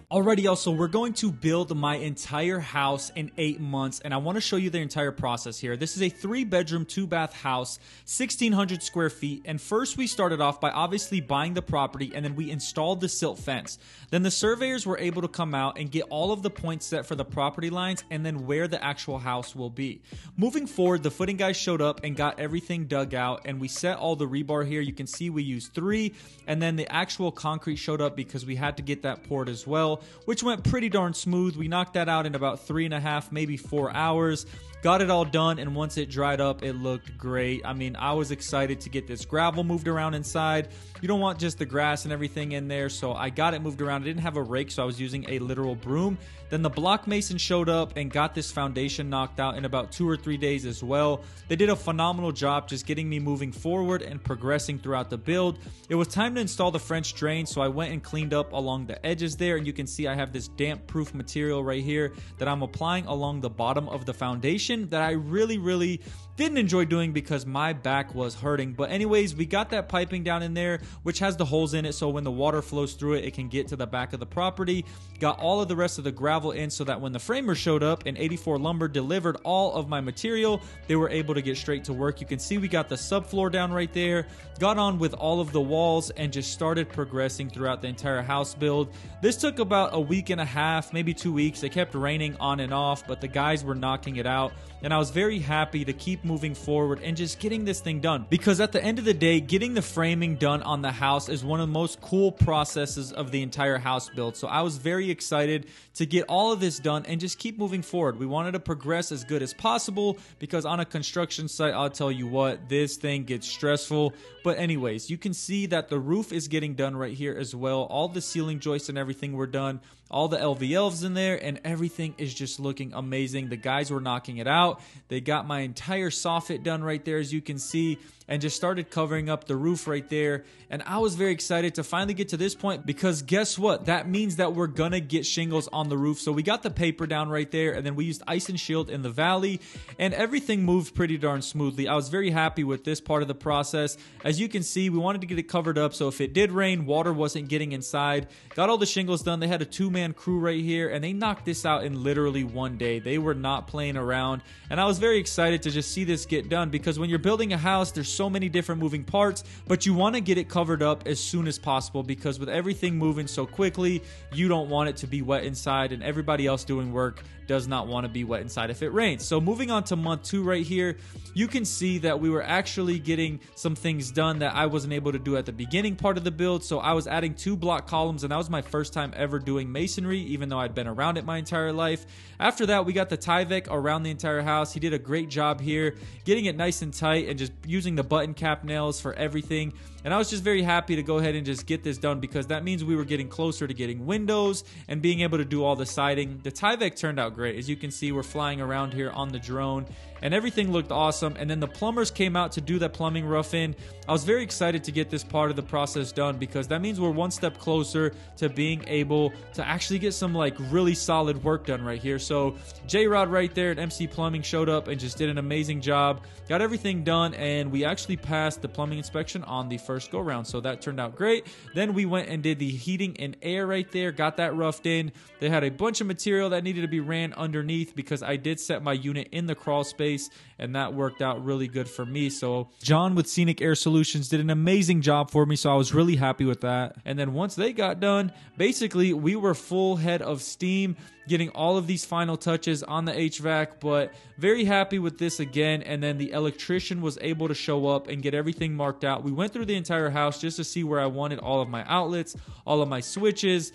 Alrighty, y'all, so we're going to build my entire house in 8 months, and I want to show you the entire process here. This is a 3-bedroom, 2-bath house, 1,600 square feet, and first we started off by obviously buying the property, and then we installed the silt fence. Then the surveyors were able to come out and get all of the points set for the property lines and then where the actual house will be. Moving forward, the footing guys showed up and got everything dug out, and we set all the rebar here. You can see we used 3, and then the actual concrete showed up because we had to get that poured as well, which went pretty darn smooth. We knocked that out in about 3.5, maybe 4 hours. Got it all done, and once it dried up, it looked great. I mean, I was excited to get this gravel moved around inside. You don't want just the grass and everything in there, so I got it moved around. I didn't have a rake, so I was using a literal broom. Then the block mason showed up and got this foundation knocked out in about 2 or 3 days as well. They did a phenomenal job just getting me moving forward and progressing throughout the build. It was time to install the French drain, so I went and cleaned up along the edges there, and you can see I have this damp-proof material right here that I'm applying along the bottom of the foundation that I really didn't enjoy doing because my back was hurting. But anyways, we got that piping down in there, which has the holes in it, so when the water flows through it, it can get to the back of the property. Got all of the rest of the gravel in so that when the framers showed up and 84 Lumber delivered all of my material, they were able to get straight to work. You can see we got the subfloor down right there, got on with all of the walls, and just started progressing throughout the entire house build. This took about a week and a half, maybe 2 weeks. It kept raining on and off, but the guys were knocking it out, and I was very happy to keep moving forward and just getting this thing done, because at the end of the day, getting the framing done on the house is one of the most cool processes of the entire house build. So I was very excited to get all of this done and just keep moving forward. We wanted to progress as good as possible because on a construction site, I'll tell you what, this thing gets stressful. But anyways, you can see that the roof is getting done right here as well. All the ceiling joists and everything were done. All the LVLs in there, and everything is just looking amazing. The guys were knocking it out. They got my entire soffit done right there, as you can see, and just started covering up the roof right there. And I was very excited to finally get to this point, because guess what? That means that we're gonna get shingles on the roof. So we got the paper down right there, and then we used ice and shield in the valley, and everything moved pretty darn smoothly. I was very happy with this part of the process. As you can see, we wanted to get it covered up, so if it did rain, water wasn't getting inside. Got all the shingles done. They had a 2-man crew right here, and they knocked this out in literally 1 day. They were not playing around, and I was very excited to just see this get done, because when you're building a house, there's so many different moving parts, but you want to get it covered up as soon as possible, because with everything moving so quickly, you don't want it to be wet inside, and everybody else doing work does not want to be wet inside if it rains. So moving on to month 2 right here, you can see that we were actually getting some things done that I wasn't able to do at the beginning part of the build. So I was adding 2 block columns, and that was my first time ever doing masonry, even though I'd been around it my entire life. After that, we got the Tyvek around the entire house. He did a great job here, getting it nice and tight and just using the button cap nails for everything. And I was just very happy to go ahead and just get this done, because that means we were getting closer to getting windows and being able to do all the siding. The Tyvek turned out great. As you can see, we're flying around here on the drone, and everything looked awesome. And then the plumbers came out to do that plumbing rough in. I was very excited to get this part of the process done, because that means we're one step closer to being able to actually get some like really solid work done right here. So J-Rod right there at MC Plumbing showed up and just did an amazing job. Got everything done, and we actually passed the plumbing inspection on the first go round, so that turned out great. Then we went and did the heating and air right there, got that roughed in. They had a bunch of material that needed to be ran underneath, because I did set my unit in the crawl space, and that worked out really good for me. So John with Scenic Air Solutions did an amazing job for me, so I was really happy with that. And then once they got done, basically we were full head of steam, getting all of these final touches on the HVAC, but very happy with this again. And then the electrician was able to show up and get everything marked out. We went through the entire house just to see where I wanted all of my outlets, all of my switches,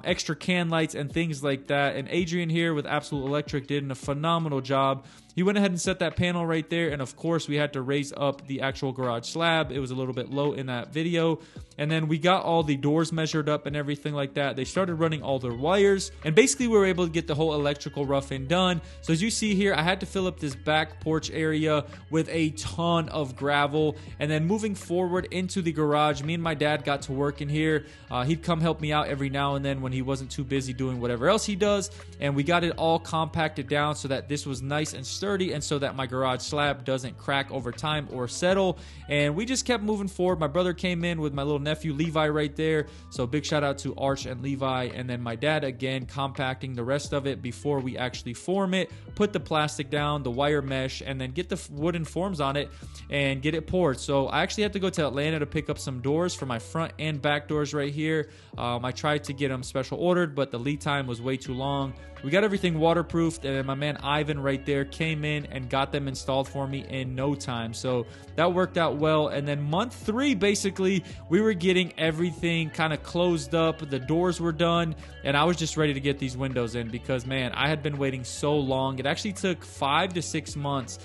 extra can lights and things like that. And Adrian here with Absolute Electric did a phenomenal job. He went ahead and set that panel right there, and of course we had to raise up the actual garage slab. It was a little bit low in that video. And then we got all the doors measured up and everything like that. They started running all their wires, and basically we were able to get the whole electrical rough-in done. So as you see here, I had to fill up this back porch area with a ton of gravel. And then moving forward into the garage, me and my dad got to work in here. He'd come help me out every now and then when he wasn't too busy doing whatever else he does. And we got it all compacted down so that this was nice and sturdy. sturdy and so that my garage slab doesn't crack over time or settle. And we just kept moving forward. My brother came in with my little nephew Levi right there, so big shout out to Arch and Levi. And then my dad again compacting the rest of it before we actually form it, put the plastic down, the wire mesh, and then get the wooden forms on it and get it poured. So I actually had to go to Atlanta to pick up some doors for my front and back doors right here. I tried to get them special ordered, but the lead time was way too long. We got everything waterproofed, and then my man Ivan right there came in and got them installed for me in no time. So that worked out well. And then month 3, basically, we were getting everything kind of closed up. The doors were done, and I was just ready to get these windows in because, man, I had been waiting so long. It actually took 5 to 6 months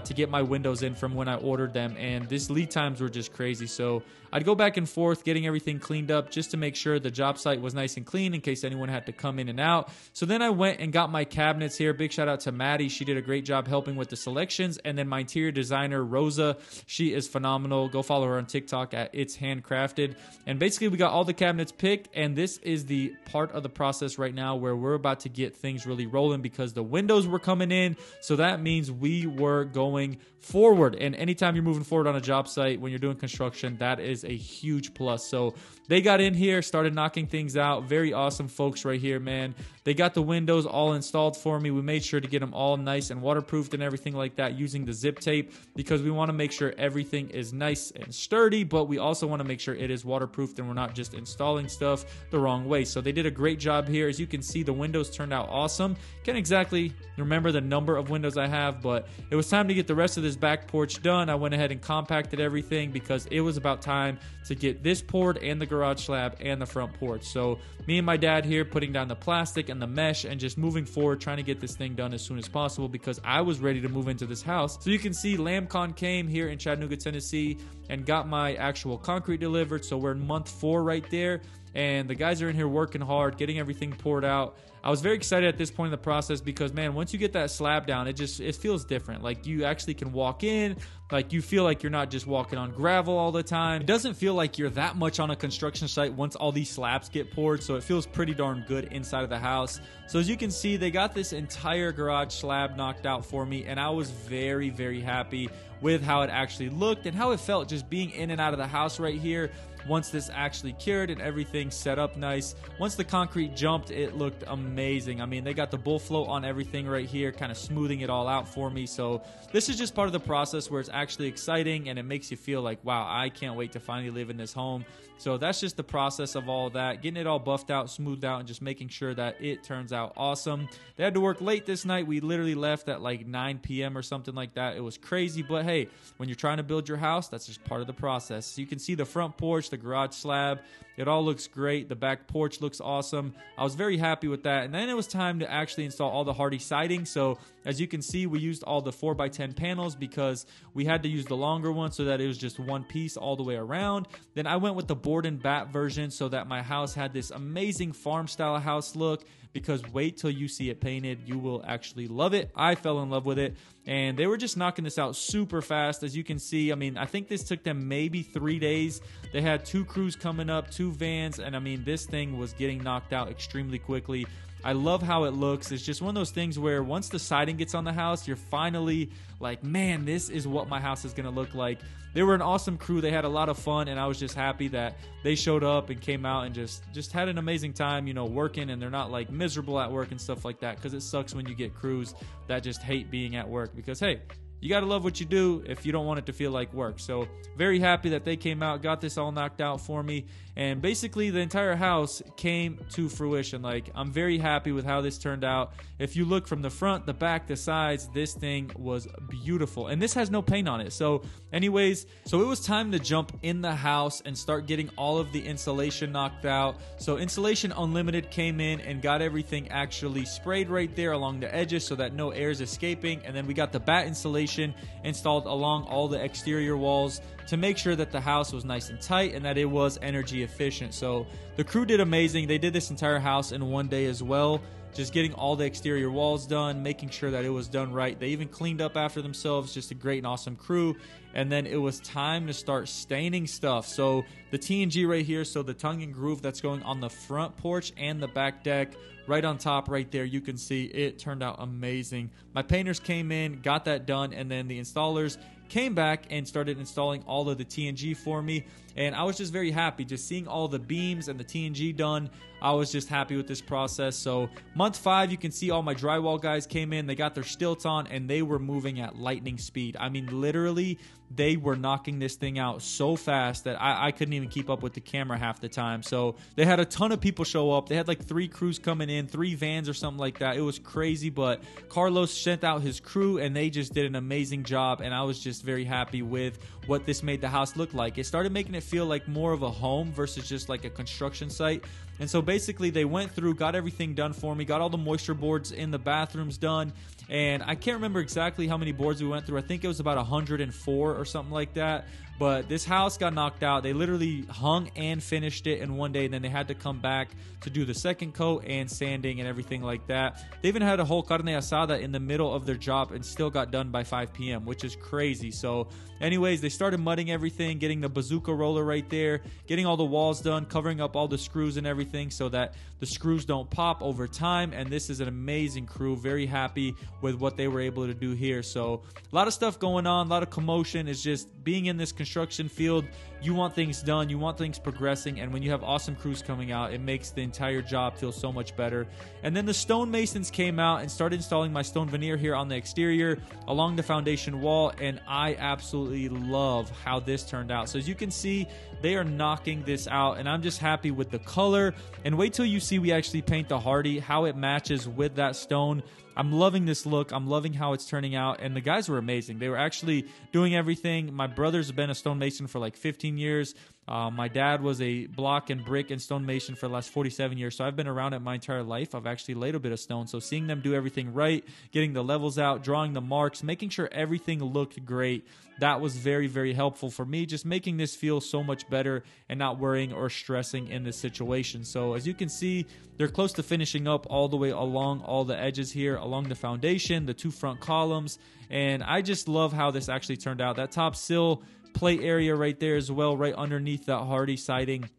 to get my windows in from when I ordered them, and these lead times were just crazy. So I'd go back and forth getting everything cleaned up just to make sure the job site was nice and clean in case anyone had to come in and out. So then I went and got my cabinets here. Big shout out to Maddie. She did a great job helping with the selections. And then my interior designer, Rosa, she is phenomenal. Go follow her on TikTok at It's Handcrafted. And basically we got all the cabinets picked, and this is the part of the process right now where we're about to get things really rolling because the windows were coming in. So that means we were going forward, and anytime you're moving forward on a job site when you're doing construction, that is a huge plus. So they got in here, started knocking things out. Very awesome folks right here, man. They got the windows all installed for me. We made sure to get them all nice and waterproofed and everything like that using the zip tape because we want to make sure everything is nice and sturdy, but we also want to make sure it is waterproofed and we're not just installing stuff the wrong way. So they did a great job here. As you can see, the windows turned out awesome. Can't exactly remember the number of windows I have, but it was time to get the rest of this back porch done. I went ahead and compacted everything because it was about time to get this poured and the garage slab and the front porch. So me and my dad here putting down the plastic and the mesh and just moving forward, trying to get this thing done as soon as possible because I was ready to move into this house. So you can see LambCon came here in Chattanooga, Tennessee and got my actual concrete delivered. So we're in month 4 right there. And the guys are in here working hard, getting everything poured out. I was very excited at this point in the process because, man, once you get that slab down, it feels different. Like, you actually can walk in, like, you feel like you're not just walking on gravel all the time. It doesn't feel like you're that much on a construction site once all these slabs get poured, so it feels pretty darn good inside of the house. So as you can see, they got this entire garage slab knocked out for me, and I was very, very happy with how it actually looked and how it felt just being in and out of the house right here. Once this actually cured and everything set up nice, once the concrete jumped, it looked amazing. I mean, they got the bull float on everything right here, kind of smoothing it all out for me. So this is just part of the process where it's actually exciting and it makes you feel like, wow, I can't wait to finally live in this home. So that's just the process of all of that, getting it all buffed out, smoothed out, and just making sure that it turns out awesome. They had to work late this night. We literally left at like 9 p.m. or something like that. It was crazy, but hey, when you're trying to build your house, that's just part of the process. So you can see the front porch, the garage slab, it all looks great. The back porch looks awesome. I was very happy with that. And then it was time to actually install all the hardy siding. So as you can see, we used all the 4x10 panels because we had to use the longer one so that it was just one piece all the way around. Then I went with the board and bat version so that my house had this amazing farm style house look, because wait till you see it painted, you will actually love it. I fell in love with it, and they were just knocking this out super fast. As you can see, I mean, I think this took them maybe 3 days. They had 2 crews coming up, 2 vans, and I mean, this thing was getting knocked out extremely quickly. I love how it looks. It's just one of those things where once the siding gets on the house, you're finally like, man, this is what my house is going to look like. They were an awesome crew. They had a lot of fun, and I was just happy that they showed up and came out and just had an amazing time, you know, working, and they're not like miserable at work and stuff like that, because it sucks when you get crews that just hate being at work because, hey, you got to love what you do if you don't want it to feel like work. So very happy that they came out, got this all knocked out for me. And basically the entire house came to fruition. Like, I'm very happy with how this turned out. If you look from the front, the back, the sides, this thing was beautiful. And this has no paint on it. So anyways, so it was time to jump in the house and start getting all of the insulation knocked out. So Insulation Unlimited came in and got everything actually sprayed right there along the edges so that no air is escaping. And then we got the bat insulation installed along all the exterior walls to make sure that the house was nice and tight and that it was energy efficient. So the crew did amazing. They did this entire house in one day as well, just getting all the exterior walls done, making sure that it was done right. They even cleaned up after themselves. Just a great and awesome crew. And then it was time to start staining stuff. So the TNG right here, so the tongue and groove that's going on the front porch and the back deck, right on top right there, you can see it turned out amazing. My painters came in, got that done, and then the installers came back and started installing all of the TNG for me. And I was just very happy just seeing all the beams and the TNG done. I was just happy with this process. So month 5, you can see all my drywall guys came in. They got their stilts on and they were moving at lightning speed. I mean, literally, they were knocking this thing out so fast that I couldn't even keep up with the camera half the time. So they had a ton of people show up. They had like 3 crews coming in, 3 vans or something like that. It was crazy, but Carlos sent out his crew and they just did an amazing job. And I was just very happy with what this made the house look like. It started making it feel like more of a home versus just like a construction site. And so basically they went through, got everything done for me, got all the moisture boards in the bathrooms done. And I can't remember exactly how many boards we went through. I think it was about 104 or something like that. But this house got knocked out. They literally hung and finished it in one day. And then they had to come back to do the second coat and sanding and everything like that. They even had a whole carne asada in the middle of their job and still got done by 5 p.m., which is crazy. So anyways, they started mudding everything, getting the bazooka roller right there, getting all the walls done, covering up all the screws and everything so that the screws don't pop over time. And this is an amazing crew. Very happy with what they were able to do here. So a lot of stuff going on, a lot of commotion. Is just being in this construction field, you want things done, you want things progressing, and when you have awesome crews coming out, it makes the entire job feel so much better. And then the stonemasons came out and started installing my stone veneer here on the exterior along the foundation wall, and I absolutely love how this turned out. So as you can see, they are knocking this out, and I'm just happy with the color. And wait till you see we actually paint the Hardy, how it matches with that stone. I'm loving this look. I'm loving how it's turning out. And the guys were amazing. They were actually doing everything. My brother's been a stonemason for like 15 years. My dad was a block and brick and stonemason for the last 47 years. So I've been around it my entire life. I've actually laid a bit of stone. So seeing them do everything right, getting the levels out, drawing the marks, making sure everything looked great, that was very, very helpful for me. Just making this feel so much better and not worrying or stressing in this situation. So as you can see, they're close to finishing up all the way along all the edges here, along the foundation, the 2 front columns. And I just love how this actually turned out. That top sill plate area right there as well, right underneath that Hardy siding,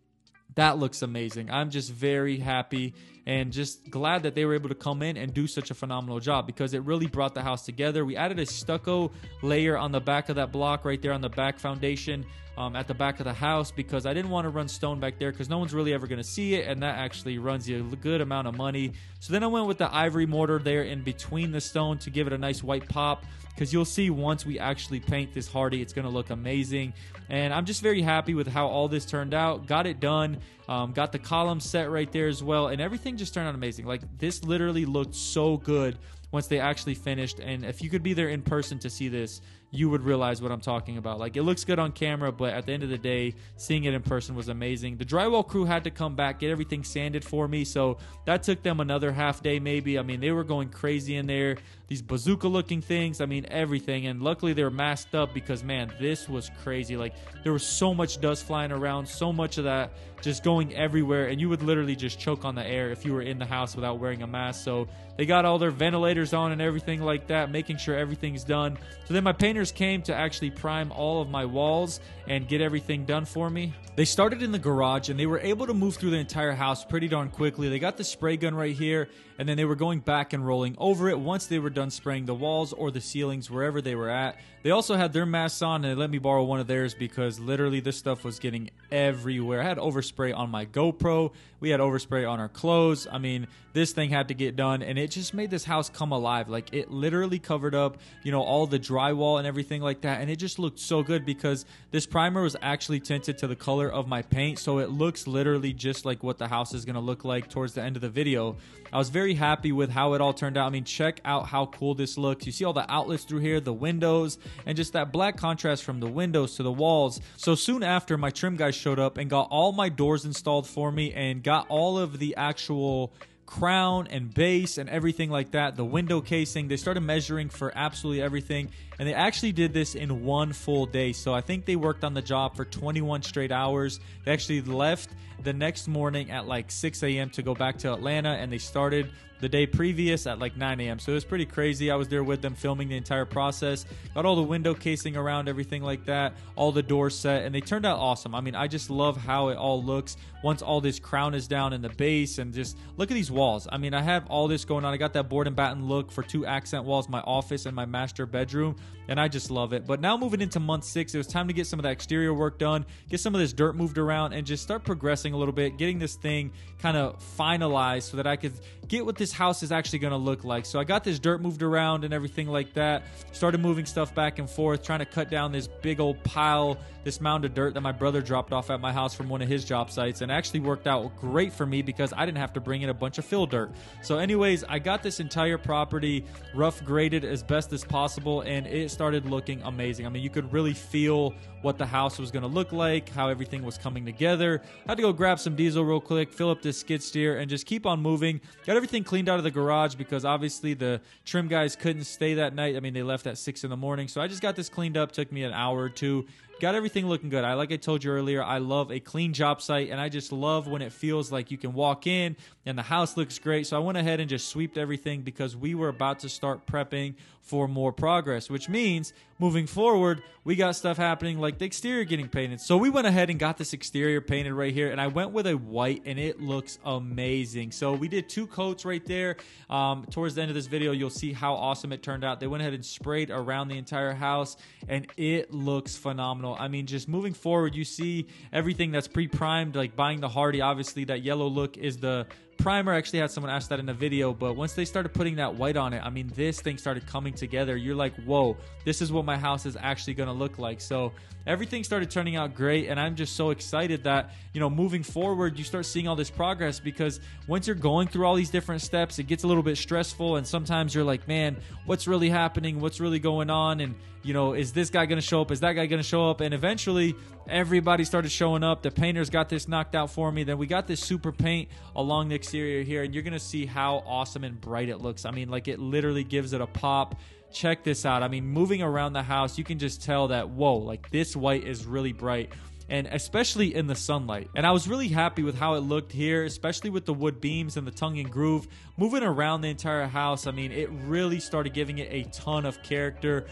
that looks amazing. I'm just very happy and just glad that they were able to come in and do such a phenomenal job, because it really brought the house together. We added a stucco layer on the back of that block right there on the back foundation at the back of the house, because I didn't want to run stone back there because no one's really ever going to see it, and that actually runs you a good amount of money. So then I went with the ivory mortar there in between the stone to give it a nice white pop, because you'll see once we actually paint this Hardy, it's going to look amazing. And I'm just very happy with how all this turned out. Got it done. Got the columns set right there as well, and everything just turned out amazing. Like, this literally looked so good once they actually finished. And if you could be there in person to see this, you would realize what I'm talking about. Like, it looks good on camera, but at the end of the day, seeing it in person was amazing. The drywall crew had to come back, get everything sanded for me, so that took them another half day maybe. I mean, they were going crazy in there. These bazooka looking things, I mean, everything. And luckily they were masked up, because man, this was crazy. Like, there was so much dust flying around, so much of that just going everywhere, and you would literally just choke on the air if you were in the house without wearing a mask. So they got all their ventilators on and everything like that, making sure everything's done. So then my painters came to actually prime all of my walls and get everything done for me. They started in the garage, and they were able to move through the entire house pretty darn quickly. They got the spray gun right here, and then they were going back and rolling over it once they were done spraying the walls or the ceilings wherever they were at. They also had their masks on, and they let me borrow one of theirs because literally this stuff was getting everywhere. I had overspray on my GoPro. We had overspray on our clothes. I mean, this thing had to get done, and it just made this house come alive. Like, it literally covered up, you know, all the drywall and everything like that, and it just looked so good because this primer was actually tinted to the color of my paint, so it looks literally just like what the house is going to look like towards the end of the video. I was very happy with how it all turned out. I mean, check out how cool this looks. You see all the outlets through here, the windows, and just that black contrast from the windows to the walls. So soon after, my trim guys showed up and got all my doors installed for me and got all of the actual crown and base and everything like that, the window casing. They started measuring for absolutely everything, and they actually did this in one full day. So I think they worked on the job for 21 straight hours. They actually left the next morning at like 6 a.m. to go back to Atlanta, and they started the day previous at like 9 a.m. So it was pretty crazy. I was there with them filming the entire process, got all the window casing around, everything like that, all the doors set, and they turned out awesome. I mean, I just love how it all looks once all this crown is down in the base, and just look at these walls. I mean, I have all this going on. I got that board and batten look for 2 accent walls, my office and my master bedroom, and I just love it. But now moving into month 6, it was time to get some of that exterior work done, get some of this dirt moved around, and just start progressing a little bit, getting this thing kind of finalized so that I could get what this house is actually going to look like. So I got this dirt moved around and everything like that, started moving stuff back and forth, trying to cut down this big old pile, this mound of dirt that my brother dropped off at my house from one of his job sites, and actually worked out great for me because I didn't have to bring in a bunch of fill dirt. So anyways, I got this entire property rough graded as best as possible, and it started looking amazing. I mean, you could really feel what the house was going to look like, how everything was coming together. I had to go grab some diesel real quick, fill up this skid steer, and just keep on moving. Got everything cleaned out of the garage because obviously the trim guys couldn't stay that night. I mean, they left at 6 in the morning. So I just got this cleaned up. Took me an hour or two. Got everything looking good. Like I told you earlier, I love a clean job site, and I just love when it feels like you can walk in and the house looks great. So I went ahead and just sweeped everything because we were about to start prepping for more progress, which means moving forward, we got stuff happening like the exterior getting painted. So we went ahead and got this exterior painted right here, and I went with a white, and it looks amazing. So we did 2 coats right there. Towards the end of this video, you'll see how awesome it turned out. They went ahead and sprayed around the entire house, and it looks phenomenal. I mean, just moving forward, you see everything that's pre-primed, like buying the Hardy. Obviously, that yellow look is the primer. I actually had someone ask that in a video, but once they started putting that white on it, I mean, this thing started coming together. You're like, whoa, this is what my house is actually going to look like. So everything started turning out great, and I'm just so excited that, you know, moving forward, you start seeing all this progress, because once you're going through all these different steps, it gets a little bit stressful, and sometimes you're like, man, what's really happening? What's really going on? And, you know, is this guy going to show up? Is that guy going to show up? And eventually, everybody started showing up. The painters got this knocked out for me. Then we got this super paint along the exterior here, and you're going to see how awesome and bright it looks. I mean, like, it literally gives it a pop. Check this out. I mean, moving around the house, you can just tell that, whoa, like, this white is really bright, and especially in the sunlight. And I was really happy with how it looked here, especially with the wood beams and the tongue and groove. Moving around the entire house, I mean, it really started giving it a ton of character.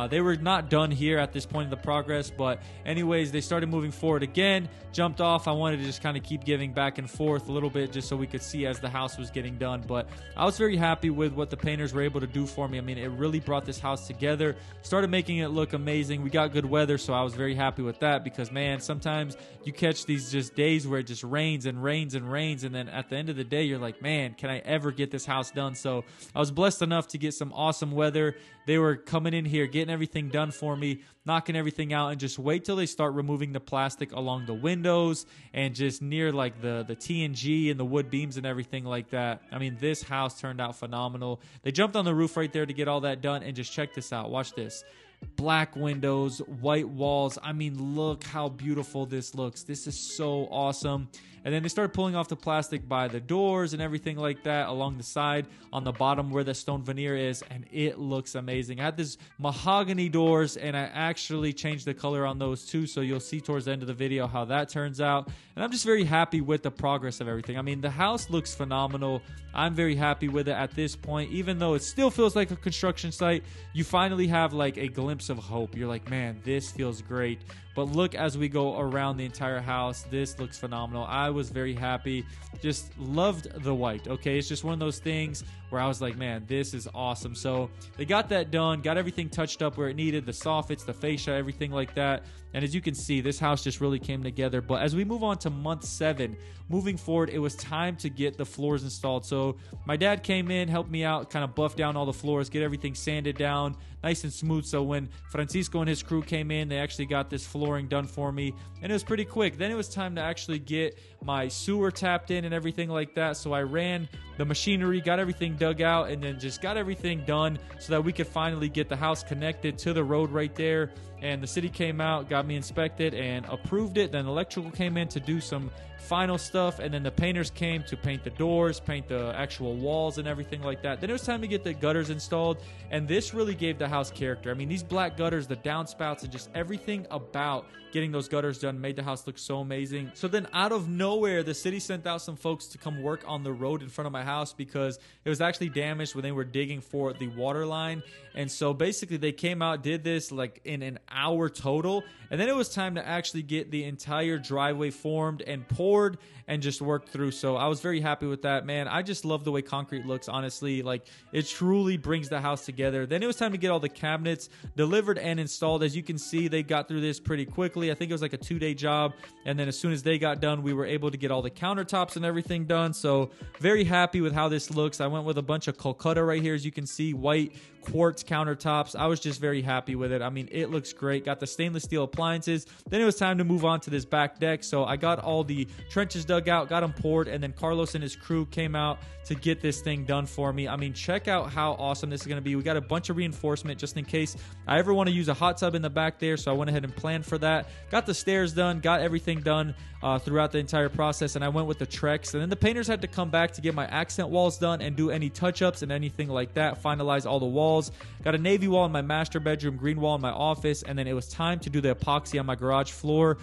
They were not done here at this point in the progress, but anyways, they started moving forward again, jumped off. I wanted to just kind of keep giving back and forth a little bit just so we could see as the house was getting done. But I was very happy with what the painters were able to do for me. I mean, it really brought this house together, started making it look amazing. We got good weather, so I was very happy with that, because, man, sometimes you catch these just days where it just rains and rains and rains, and then at the end of the day, you're like, man, can I ever get this house done? So I was blessed enough to get some awesome weather. They were coming in here, getting everything done for me, knocking everything out, and just wait till they start removing the plastic along the windows and just near like the TNG and the wood beams and everything like that. I mean, this house turned out phenomenal. They jumped on the roof right there to get all that done, and just check this out. Watch this. Black windows, white walls. I mean, look how beautiful this looks. This is so awesome. And then they started pulling off the plastic by the doors and everything like that along the side on the bottom where the stone veneer is, and it looks amazing. I had this mahogany doors, and I actually changed the color on those too, so you'll see towards the end of the video how that turns out. And I'm just very happy with the progress of everything. I mean, the house looks phenomenal. I'm very happy with it at this point. Even though it still feels like a construction site, you finally have like a glimpse of hope. You're like, man, this feels great. But look, as we go around the entire house, this looks phenomenal. I was very happy. Just loved the white. Okay, it's just one of those things where I was like, man, this is awesome. So they got that done, got everything touched up where it needed, the soffits, the fascia, everything like that. And as you can see, this house just really came together. But as we move on to month 7, moving forward, it was time to get the floors installed. So my dad came in, helped me out, kind of buff down all the floors, get everything sanded down, nice and smooth. So when Francisco and his crew came in, they actually got this flooring done for me, and it was pretty quick. Then it was time to actually get my sewer tapped in and everything like that. So I ran the machinery, got everything dug out, and then just got everything done so that we could finally get the house connected to the road right there. and the city came out, got me inspected, and approved it. Then electrical came in to do some final stuff, and then the painters came to paint the doors, paint the actual walls and everything like that. Then it was time to get the gutters installed, and this really gave the house character. I mean, these black gutters, the downspouts, and just everything about getting those gutters done made the house look so amazing. So then out of nowhere, the city sent out some folks to come work on the road in front of my house because it was actually damaged when they were digging for the water line. And so basically they came out, did this like in an hour total, and then it was time to actually get the entire driveway formed and poured and just worked through. So I was very happy with that, man. I just love the way concrete looks, honestly. Like, it truly brings the house together. Then it was time to get all the cabinets delivered and installed. As you can see, they got through this pretty quickly. I think it was like a 2-day job, and then as soon as they got done, we were able to get all the countertops and everything done. So very happy with how this looks. I went with a bunch of Calcutta right here, as you can see, white quartz countertops. I was just very happy with it. I mean, it looks great. Got the stainless steel appliances. Then it was time to move on to this back deck. So I got all the trenches dug out, got them poured, and then Carlos and his crew came out to get this thing done for me. I mean, check out how awesome this is going to be. We got a bunch of reinforcement just in case I ever want to use a hot tub in the back there, so I went ahead and planned for that. Got the stairs done, got everything done throughout the entire process, and I went with the Trex. And then the painters had to come back to get my accent walls done and do any touch-ups and anything like that, finalize all the walls. Got a navy wall in my master bedroom, green wall in my office, and then it was time to do the epoxy on my garage floor.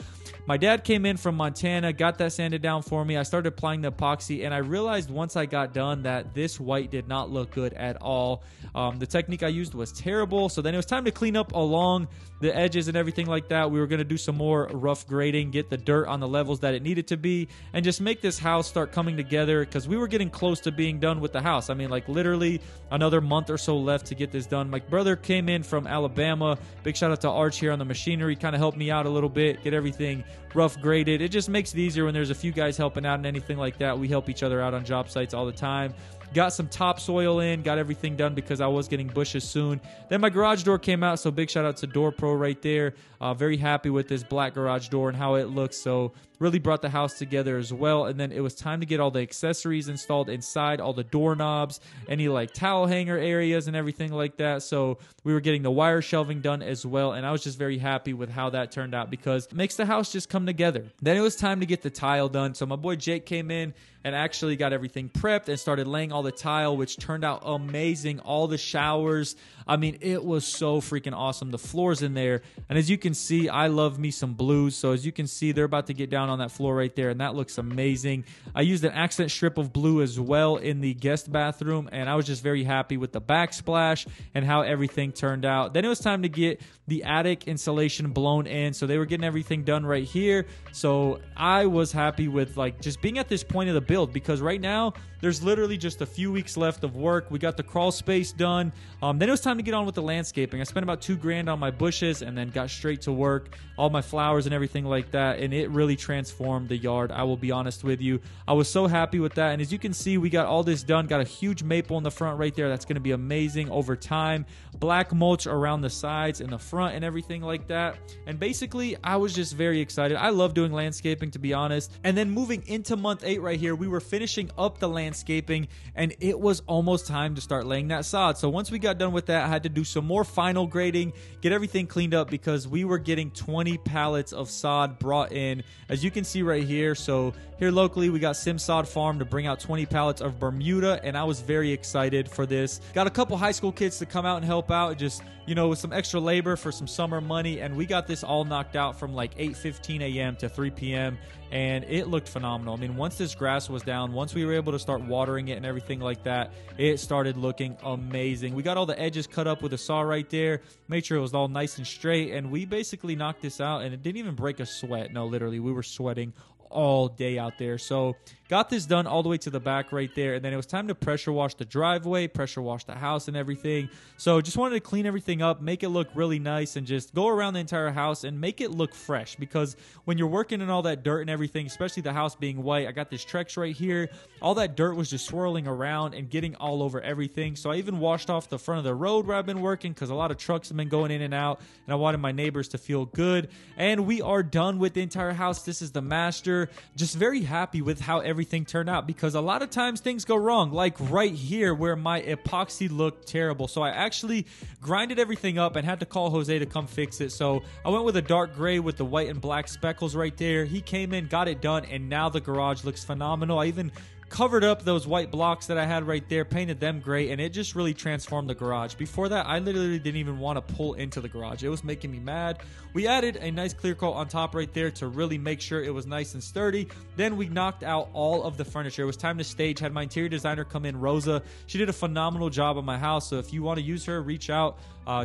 My dad came in from Montana, got that sanded down for me. I started applying the epoxy, and I realized once I got done that this white did not look good at all. The technique I used was terrible. So then it was time to clean up along the edges and everything like that. We were going to do some more rough grading, get the dirt on the levels that it needed to be, and just make this house start coming together, because we were getting close to being done with the house. I mean, like, literally another month or so left to get this done. My brother came in from Alabama. Big shout out to Arch here on the machinery. Kind of helped me out a little bit, get everything rough graded. It just makes it easier when there's a few guys helping out and anything like that. We help each other out on job sites all the time. Got some topsoil in, got everything done because I was getting bushes soon. Then my garage door came out, so big shout out to Door Pro right there. Very happy with this black garage door and how it looks, so really brought the house together as well. And then it was time to get all the accessories installed inside, all the doorknobs, any like towel hanger areas and everything like that. So we were getting the wire shelving done as well, and I was just very happy with how that turned out because it makes the house just come together. Then it was time to get the tile done, so my boy Jake came in and actually got everything prepped and started laying all the tile, which turned out amazing. All the showers, I mean, it was so freaking awesome. The floors in there, and as you can see, I love me some blues, so as you can see, they're about to get down on that floor right there, and that looks amazing. I used an accent strip of blue as well in the guest bathroom, and I was just very happy with the backsplash and how everything turned out. Then it was time to get the attic insulation blown in, so they were getting everything done right here. So I was happy with like just being at this point of the build, because right now there's literally just a few weeks left of work. We got the crawl space done. Then it was time to get on with the landscaping. I spent about $2,000 on my bushes and then got straight to work, all my flowers and everything like that, and it really transformed the yard. I will be honest with you, I was so happy with that. And as you can see, we got all this done. Got a huge maple in the front right there. That's going to be amazing over time. Black mulch around the sides and the front and everything like that. And basically, I was just very excited. I love doing landscaping, to be honest. And then moving into month 8 right here, we were finishing up the landscaping, and it was almost time to start laying that sod. So once we got done with that, I had to do some more final grading, get everything cleaned up, because we were getting 20 pallets of sod brought in, as you can see right here. So here locally, we got Simsod Farm to bring out 20 pallets of Bermuda, and I was very excited for this. Got a couple high school kids to come out and help out, just, you know, with some extra labor for some summer money, and we got this all knocked out from like 8:15 a.m. to 3 p.m., and it looked phenomenal. I mean, once this grass was down, once we were able to start watering it and everything like that, it started looking amazing. We got all the edges cut up with a saw right there, made sure it was all nice and straight, and we basically knocked this out, and it didn't even break a sweat. No, literally, we were sweating all day out there. So got this done all the way to the back right there, and then it was time to pressure wash the driveway, pressure wash the house and everything. So just wanted to clean everything up, make it look really nice, and just go around the entire house and make it look fresh, because when you're working in all that dirt and everything, especially the house being white, I got this Trex right here, all that dirt was just swirling around and getting all over everything. So I even washed off the front of the road where I've been working, because a lot of trucks have been going in and out, and I wanted my neighbors to feel good. And we are done with the entire house. This is the master. after, just very happy with how everything turned out, because a lot of times things go wrong, like right here where my epoxy looked terrible. So I actually grinded everything up and had to call Jose to come fix it. So I went with a dark gray with the white and black speckles right there. He came in, got it done, and now the garage looks phenomenal. I even covered up those white blocks that I had right there, painted them gray, and it just really transformed the garage. Before that, I literally didn't even want to pull into the garage. It was making me mad. We added a nice clear coat on top right there to really make sure it was nice and sturdy. Then we knocked out all of the furniture. It was time to stage. Had my interior designer come in, Rosa. She did a phenomenal job on my house, so if you want to use her, reach out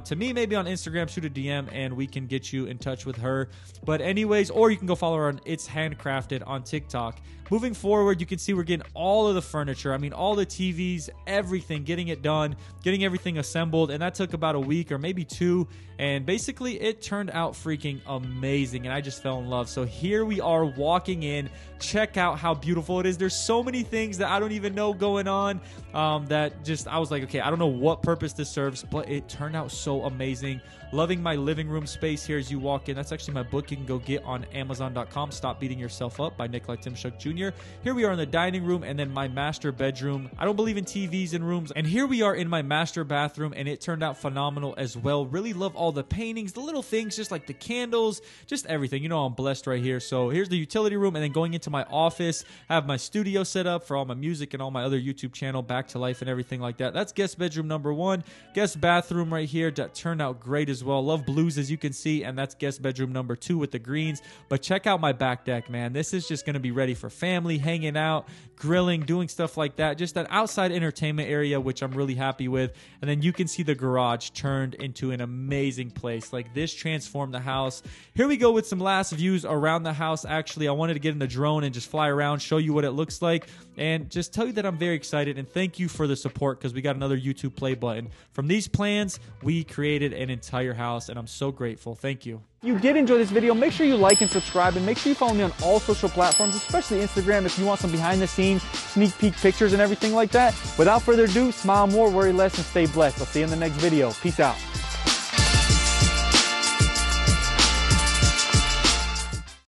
to me, maybe on Instagram, shoot a DM, and we can get you in touch with her. But anyways, or you can go follow her on It's Handcrafted on TikTok. Moving forward, you can see we're getting all of the furniture. I mean, all the TVs, everything, getting it done, getting everything assembled, and that took about a week or maybe two, and basically it turned out freaking amazing, and I just fell in love. So here we are walking in. Check out how beautiful it is. There's so many things that I don't even know going on that just, I was like, okay, I don't know what purpose this serves, but it turned out so amazing. Loving my living room space here as you walk in. That's actually my book you can go get on Amazon.com. Stop Beating Yourself Up by Nikolai Timshuk Jr. Here we are in the dining room and then my master bedroom. I don't believe in TVs in rooms. And here we are in my master bathroom, and it turned out phenomenal as well. Really love all the paintings, the little things, just like the candles, just everything. You know, I'm blessed right here. So here's the utility room, and then going into my office, I have my studio set up for all my music and all my other YouTube channel, Back to Life and everything like that. That's guest bedroom number 1. Guest bathroom right here that turned out great as well. Love blues, as you can see, and that's guest bedroom number 2 with the greens. But check out my back deck, man. This is just going to be ready for family, hanging out, grilling, doing stuff like that. Just that outside entertainment area, which I'm really happy with. And then you can see the garage turned into an amazing place. Like, this transformed the house. Here we go with some last views around the house. Actually, I wanted to get in the drone and just fly around, show you what it looks like, and just tell you that I'm very excited, and thank you for the support, because we got another YouTube play button. From these plans, we created an entire house, and I'm so grateful. Thank you. If you did enjoy this video, make sure you like and subscribe, and make sure you follow me on all social platforms, especially Instagram, if you want some behind the scenes, sneak peek pictures and everything like that. Without further ado, smile more, worry less, and stay blessed. I'll see you in the next video. Peace out.